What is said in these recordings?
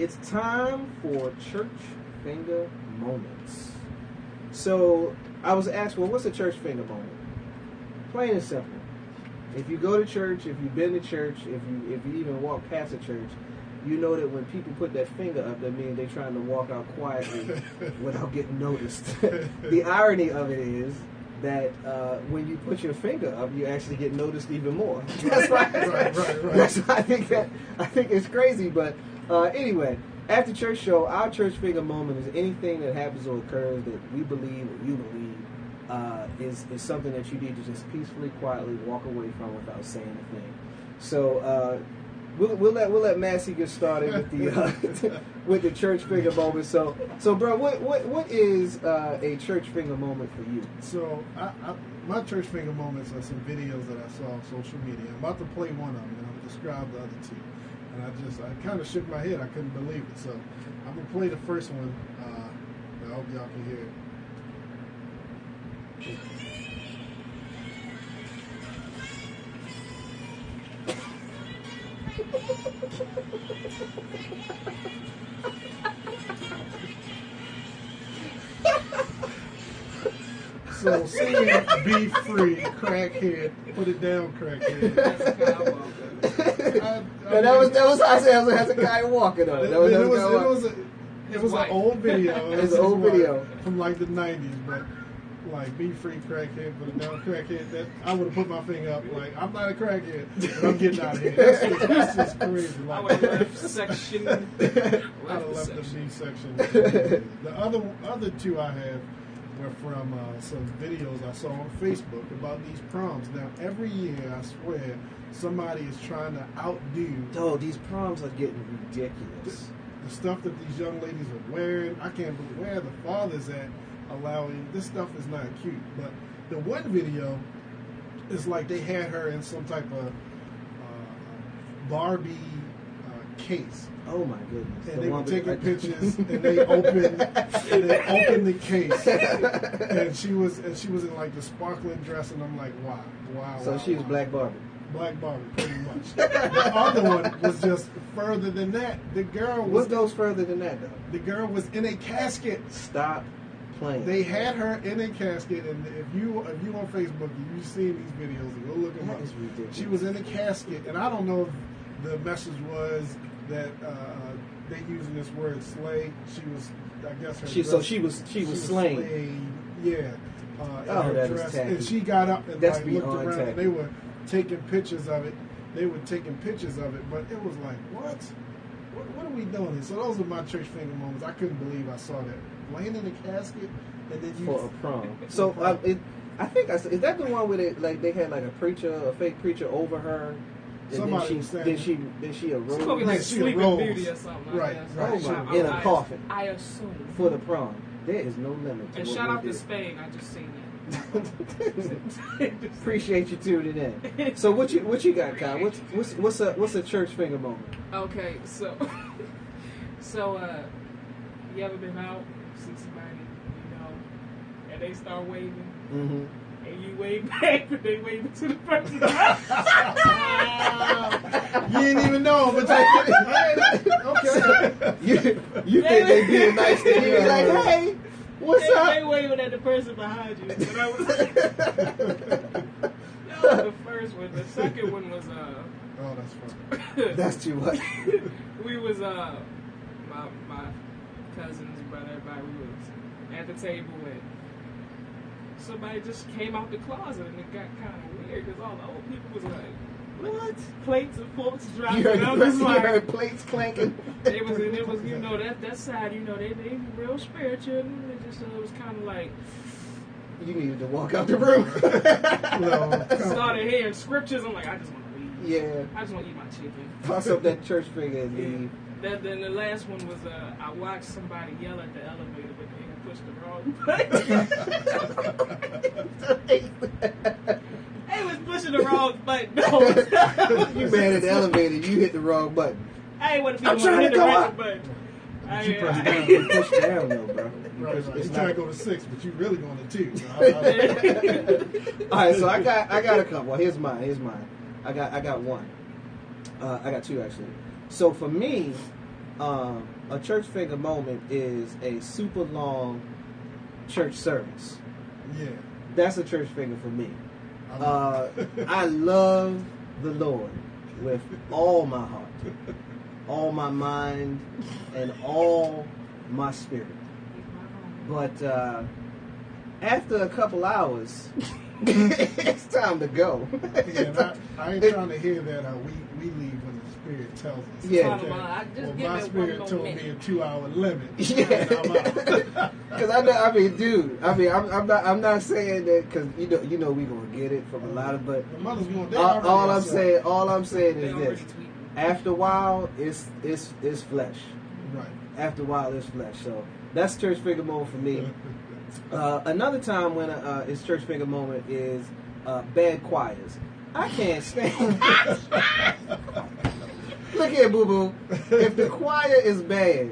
It's time for church finger moments. So I was asked, well, what's a church finger moment? Plain and simple. If you go to church, if you've been to church, if you even walk past a church, you know that when people put that finger up, that means they're trying to walk out quietly without getting noticed. The irony of it is that when you put your finger up, you actually get noticed even more. That's right. That's why I think it's crazy. But anyway, after church show, our church finger moment is anything that happens or occurs that we believe or you believe is something that you need to just peacefully, quietly walk away from without saying a thing. So we'll let Massey get started with the with the church finger moment. So bro, what is a church finger moment for you? So my church finger moments are some videos that I saw on social media. I'm about to play one of them, and I'm going to describe the other two. And I kind of shook my head. I couldn't believe it. So I'm going to play the first one. I hope y'all can hear it. So singing "Be Free," crackhead, put it down, crackhead. That was how I said. That's a guy walking on it. It was an old video. It was an old video from like the '90s, but like "Be Free," crackhead, put it down, crackhead. That I would have put my finger up. Like, I'm not a crackhead, but I'm getting out of here. That's just crazy. Like, I would have left section. I'd have left the B section. The other two I have were from some videos I saw on Facebook about these proms. Now, every year, I swear, somebody is trying to outdo. Oh, these proms are getting ridiculous. The stuff that these young ladies are wearing, I can't believe where the father's at allowing. This stuff is not cute. But the one video is like they had her in some type of Barbie case. Oh my goodness! And they were taking pictures, and they opened the case, and she was in like the sparkling dress, and I'm like, wow. So she was Black Barbie. Black Barbie, pretty much. The other one was just further than that. The girl was. What goes further than that, though? The girl was in a casket. Stop playing. They had her in a casket, and if you on Facebook, you've seen these videos, and go look them up. That is ridiculous. She was in a casket, and I don't know if the message was that they using this word slay. She was, I guess, she was slain. Yeah. Oh, that is tacky. And she got up and That's like, looked beyond around. tacky. And they were taking pictures of it. But it was like, what are we doing here? So those are my church finger moments. I couldn't believe I saw that. Laying in a casket, and then for a prom. So I think is that the one where they had like a fake preacher over her. Somebody then she arose. It's probably like Sleeping Beauty or something. Right. In a coffin. I assume. For the prom. There is no limit to and what shout we out do. to Spain. I just seen that. Appreciate you tuning in. So what you got, Kyle? What's a church finger moment? Okay, so you ever been out, see somebody, and they start waving, and you wave back, but they wave to the person. You didn't even know, but okay. You think they being nice to you? Like, hey, what's up? They waving at the person behind you. But I was, that was the first one. The second one was oh, that's funny. That's too much. We was my cousins, brother, everybody. We was at the table and somebody just came out the closet, and it got kind of weird because all the old people was like, "What?" Plates and forks dropping. You heard plates clanking. It was that side. They real spiritual. And it just was kind of like you needed to walk out the room. Started hearing scriptures. I'm like, I just want to leave. Yeah. I just want to eat my chicken. Toss up that church finger and leave. Then the last one was I watched somebody yell at the elevator, but they pushed the wrong button. They was pushing the wrong button. You mad at the elevator? You hit the wrong button. I ain't want to be I'm the one trying hit to the go right up. button. You press You down. push down though, bro. Right. It's You trying to go to 6, but you really going to 2. All right, so I got a couple. Here's mine. I got one. I got two actually. So for me, a church finger moment is a super long church service. Yeah. That's a church finger for me. I I love the Lord with all my heart, all my mind, and all my spirit. But after a couple hours, it's time to go. Yeah, I ain't trying to hear that we leave when the Spirit tells us. Yeah. Okay. Just Well, give my it Spirit one more told me minute. a 2-hour limit. Yeah. And I'm out. Because I mean, dude, I'm not saying that because you know we gonna get it from a lot of, but The mother's going. They all already I'm saying They is already this: tweeting. after a while, it's flesh. Right. After a while, it's flesh. So that's church finger moment for me. Another time when it's church finger moment is bad choirs. I can't stand. Look here, boo boo. If the choir is bad,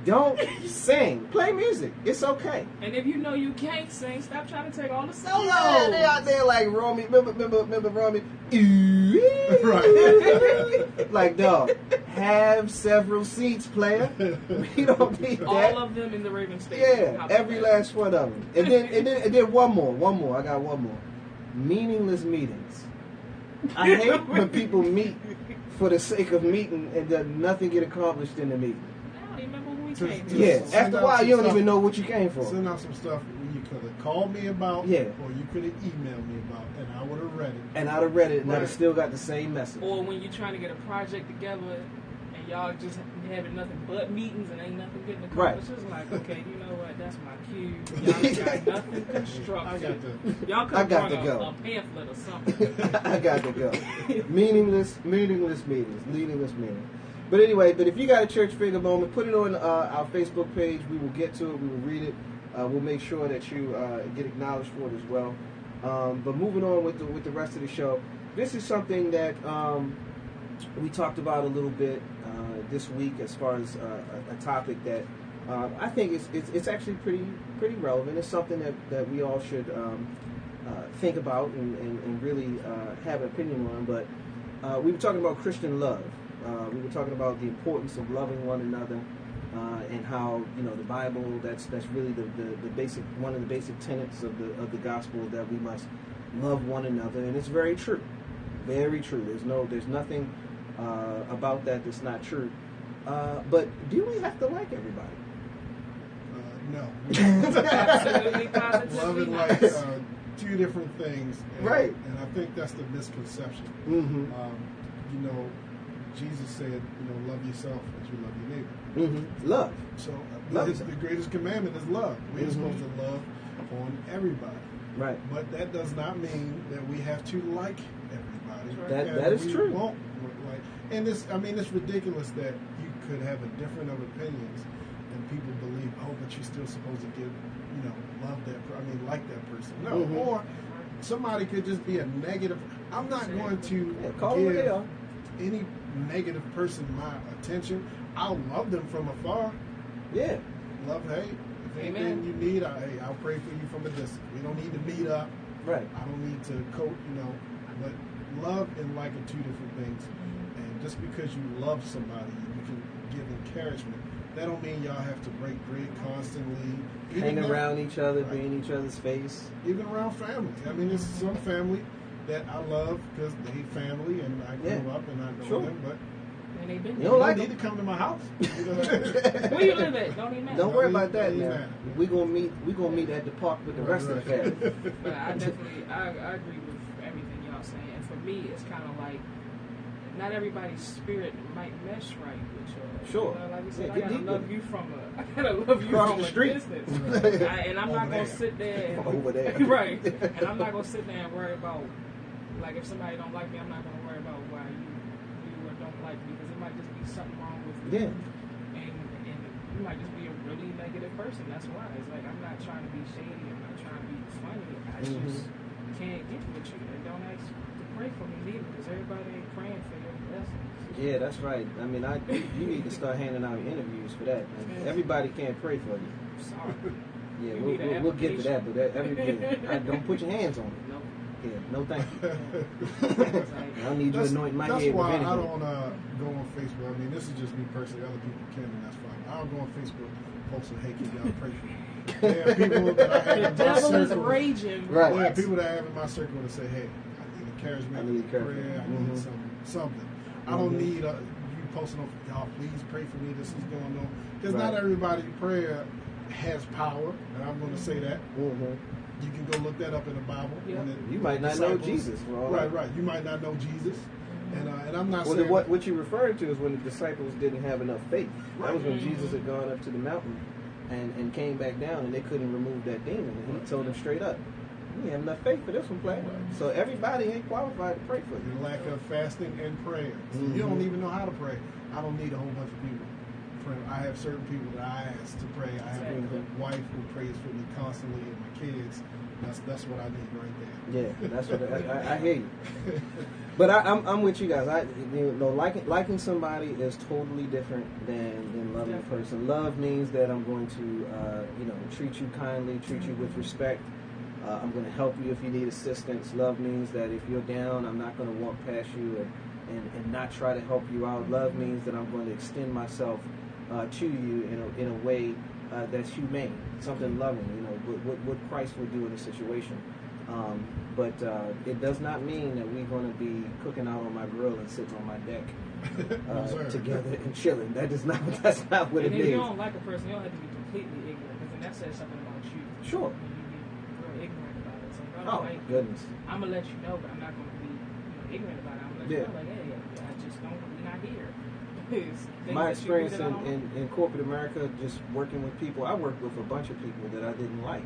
don't sing. Play music. It's okay. And if you know you can't sing, stop trying to take all the solos. Yeah, they out there like Romy. Remember Romy? Right. Like, dog, have several seats, player. We don't need that. All of them in the Raven Station. Yeah, How about every that? last one of them. And then one more. I got one more. Meaningless meetings. I hate when people meet for the sake of meeting and then nothing get accomplished in the meeting. I don't even remember who we Just- came to. Yeah, Send after a out while some you don't stuff. even know what you came for. Send out some stuff you could have called me about, Yeah. or you could have emailed me about, and I would have read it. And I'd have read it and I'd have Right. still got the same message. Or when you're trying to get a project together and y'all just having nothing but meetings and ain't nothing getting Right. accomplished. It's like, okay, you know what? That's my cue. Y'all ain't got nothing I constructive. got the. Y'all could I have got brought to go. a pamphlet or something. I got to go. Meaningless meetings. But anyway, if you got a church finger moment, put it on our Facebook page. We will get to it. We will read it. We'll make sure that you get acknowledged for it as well. But moving on with the rest of the show, this is something that we talked about a little bit this week as far as a topic that I think it's actually pretty relevant. It's something that we all should think about and really have an opinion on. But we were talking about Christian love. We were talking about the importance of loving one another and how the Bible that's really the basic one of the basic tenets of the gospel, that we must love one another, and it's very true. Very true. There's nothing about that's not true. But do we have to like everybody? No. Absolutely, positively. Love and not. like two different things. And, Right. And I think that's the misconception. Mm-hmm. Jesus said, love yourself as you love your neighbor. Mm-hmm. Love. So Love the greatest commandment is love. We're Mhm. supposed to love on everybody. Right. But that does not mean that we have to like everybody. That- And that is we trove won't like, and it's ridiculous that you could have a different of opinions and people believe, but you're still supposed to give, love like that person. No, Mhm. or somebody could just be a negative. I'm not going to Yeah, call them what they give are. any negative person my attention. I'll love them from afar. Yeah. Love, hey, if anything Amen. you need, I'll pray for you from a distance. We don't need to meet up. Right. I don't need to coat, but love and like are two different things. And just because you love somebody, you can give encouragement. That don't mean y'all have to break bread constantly. Hang Even around each other, Right. be in each other's face. even around family. I mean, there's some family that I love because they family and I grew Yeah. up and I know Sure. them, but And they been You there. don't you like don't need them. to come to my house. Where you live at? Don't even matter. Don't worry No, about that it now. matter. We gonna meet at the park with the rest of the family. But I definitely, I agree with everything y'all saying. And for me, it's kind of like, not everybody's spirit might mesh right with yours. Sure. Like we said, Yeah, I get gotta deep love with you I gotta love you Across from the a street. distance. Right. And I'm Over not gonna there. sit there and, Over there. right. And I'm not gonna sit there and worry about, like, if somebody don't like me, I'm not gonna worry about why you or don't like me, because it might just be something wrong with you. Yeah. And you might just be a really negative person. That's why. It's like, I'm not trying to be shady. I'm not trying to be funny. I just can't get with you. And don't ask to pray for me neither, because everybody ain't praying for your blessings. Yeah, that's right. I mean, you need to start handing out interviews for that. Man. Everybody can't pray for you. Sorry. Yeah, You need an we'll get to that, but don't put your hands on it. No. Yeah, no thank you. It's like, I don't need you anointing my That's head with why anything. I don't go on Facebook. I mean, this is just me personally. Other people can, and that's fine. I don't go on Facebook posting, "Hey, can y'all pray for me?" There are people that I have the in my devil is circle. raging. Right. There are people that I have in my circle that say, "Hey, I need encouragement. I need encouragement. prayer. I Mhm. need something. I don't need you posting on, y'all please pray for me. This is going on." Because not Right. everybody's prayer has power, and I'm going to say that. Mhm. You can go look that up in the Bible. Yeah. And You might not know disciples- Jesus. For all Right, that. right. You might not know Jesus, and I'm not Well, saying what you're referring to is when the disciples didn't have enough faith. That was when Right. Jesus had gone up to the mountain and came back down, and they couldn't remove that demon. And he told them straight up, "You have enough faith for this one, player." So everybody ain't qualified to pray for you. your lack of fasting and prayer. So Mhm. you don't even know how to pray. I don't need a whole bunch of people praying. I have certain people that I ask to pray. I have Exactly. a wife who prays for me constantly, and my kids. That's what I need right there. Yeah, that's what I hear you. But I'm with you guys. Liking somebody is totally different than loving a person. Love means that I'm going to treat you kindly, treat you with respect. I'm going to help you if you need assistance. Love means that if you're down, I'm not going to walk past you and not try to help you out. Love means that I'm going to extend myself to you in a way that's humane, something loving. What Christ would do in a situation. But it does not mean that we're going to be cooking out on my grill and sitting on my deck No, sir. together and chilling. That's not what And it if you is. don't like a person, you don't have to be completely ignorant, because then that says something about you. Sure. When you be real ignorant about it. So if I Oh, don't like, goodness. I'm gonna let you know, but I'm not gonna be ignorant about it. I'm gonna let you know, like, hey, I just don't. We're not here. It's things My that you do experience that I don't like. in corporate America, just working with people, I worked with a bunch of people that I didn't like.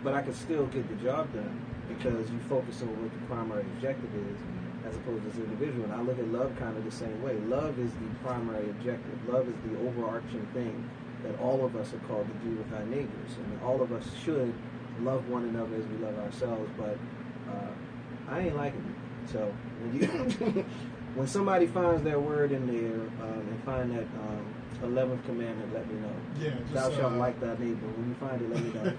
But I could still get the job done because you focus on what the primary objective is as opposed to this individual. And I look at love kind of the same way. Love is the primary objective. Love is the overarching thing that all of us are called to do with our neighbors. And all of us should love one another as we love ourselves. But I ain't liking it. So when somebody finds that word in there and find that 11th commandment, let me know. Yeah, Thou just shalt like thy neighbor. When you find it, let me know.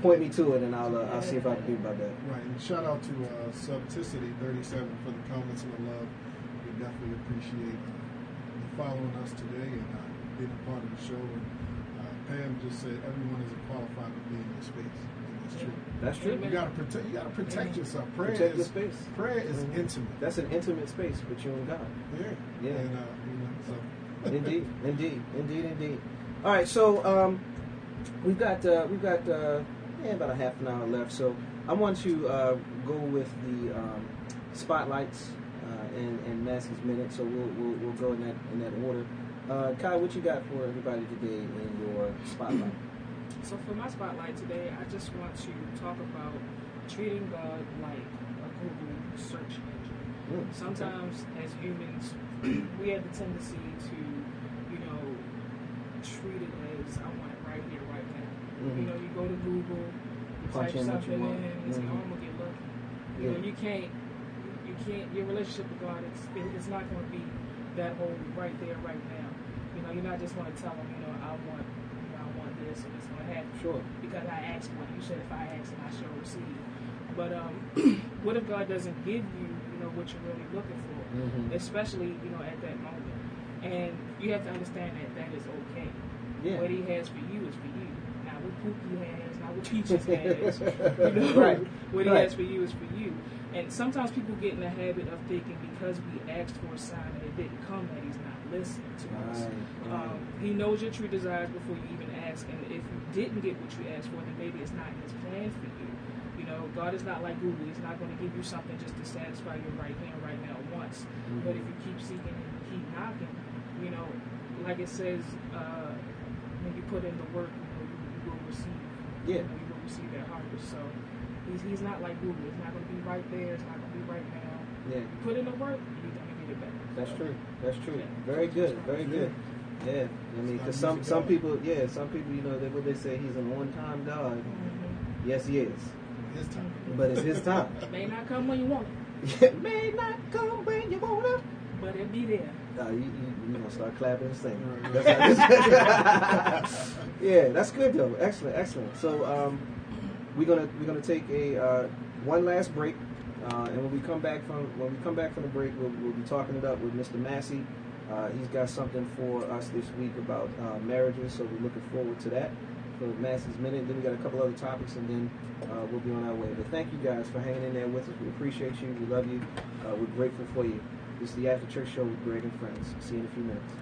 Point me to it, and I'll see if I can do about that. right. And shout out to Subticity 37 for the comments and the love. We definitely appreciate you following us today and being a part of the show. And Pam just said everyone isn't qualified to be in this space. And that's true. That's true. You gotta protect. You gotta protect yourself. Prayer Protect your is space. prayer is Mhm. intimate. That's an intimate space with you and God. Yeah. Yeah. And so. Indeed. All right, so we've got about a half an hour left. So I want to go with the spotlights and Massey's minute. So we'll go in that order. Kai, what you got for everybody today in your spotlight? So for my spotlight today, I just want to talk about treating God like a Google search engine. Sometimes as humans, we have the tendency to, treat it as I want it right here, right now. Mhm. You go to Google, you Punch type in what you something in, want. and you say, Mhm. "Oh, I'm gonna get lucky." Yeah. You can't. Your relationship with God, it's not going to be that whole right there, right now. You're not just going to tell him, I want this, and it's going to happen. Sure. Because I asked for it. You said if I ask, and I shall receive. But what if God doesn't give you, what you're really looking for, Mhm. especially, at that moment? And you have to understand that is okay. Yeah. What He has for you is for you. Not what Pookie has, not what Peaches has. Right. What He Right. has for you is for you. And sometimes people get in the habit of thinking because we asked for a sign and it didn't come, that He's not listening to us. Right. He knows your true desires before you even ask, and if you didn't get what you asked for, then maybe it's not His plan for you. God is not like Google. He's not going to give you something just to satisfy your right hand right now once. Mhm. But if you keep seeking and you keep knocking, like it says, when you put in the work, you will receive. Yeah. You will receive that harvest. So he's not like Google. It's not going to be right there. It's not going to be right now. Yeah. You put in the work, you're going to get it back. That's So, true. That's true. Yeah. Very good. Very good. Yeah. Because some people, they say He's an on-time God. mhm. Yes, He is. His time. But it's His time. It may not come when you want it, It may not come when you want it. but it'll be there. You gonna start clapping and singing. Right. Yeah, that's good though. Excellent. So we're gonna take a one last break, and when we come back from the break, we'll be talking it up with Mr. Massey. He's got something for us this week about marriages, so we're looking forward to that for Massey's Minute. Then we got a couple other topics, and then we'll be on our way. But thank you guys for hanging in there with us. We appreciate you. We love you. We're grateful for you. This is the After Church Show with Greg and friends. See you in a few minutes.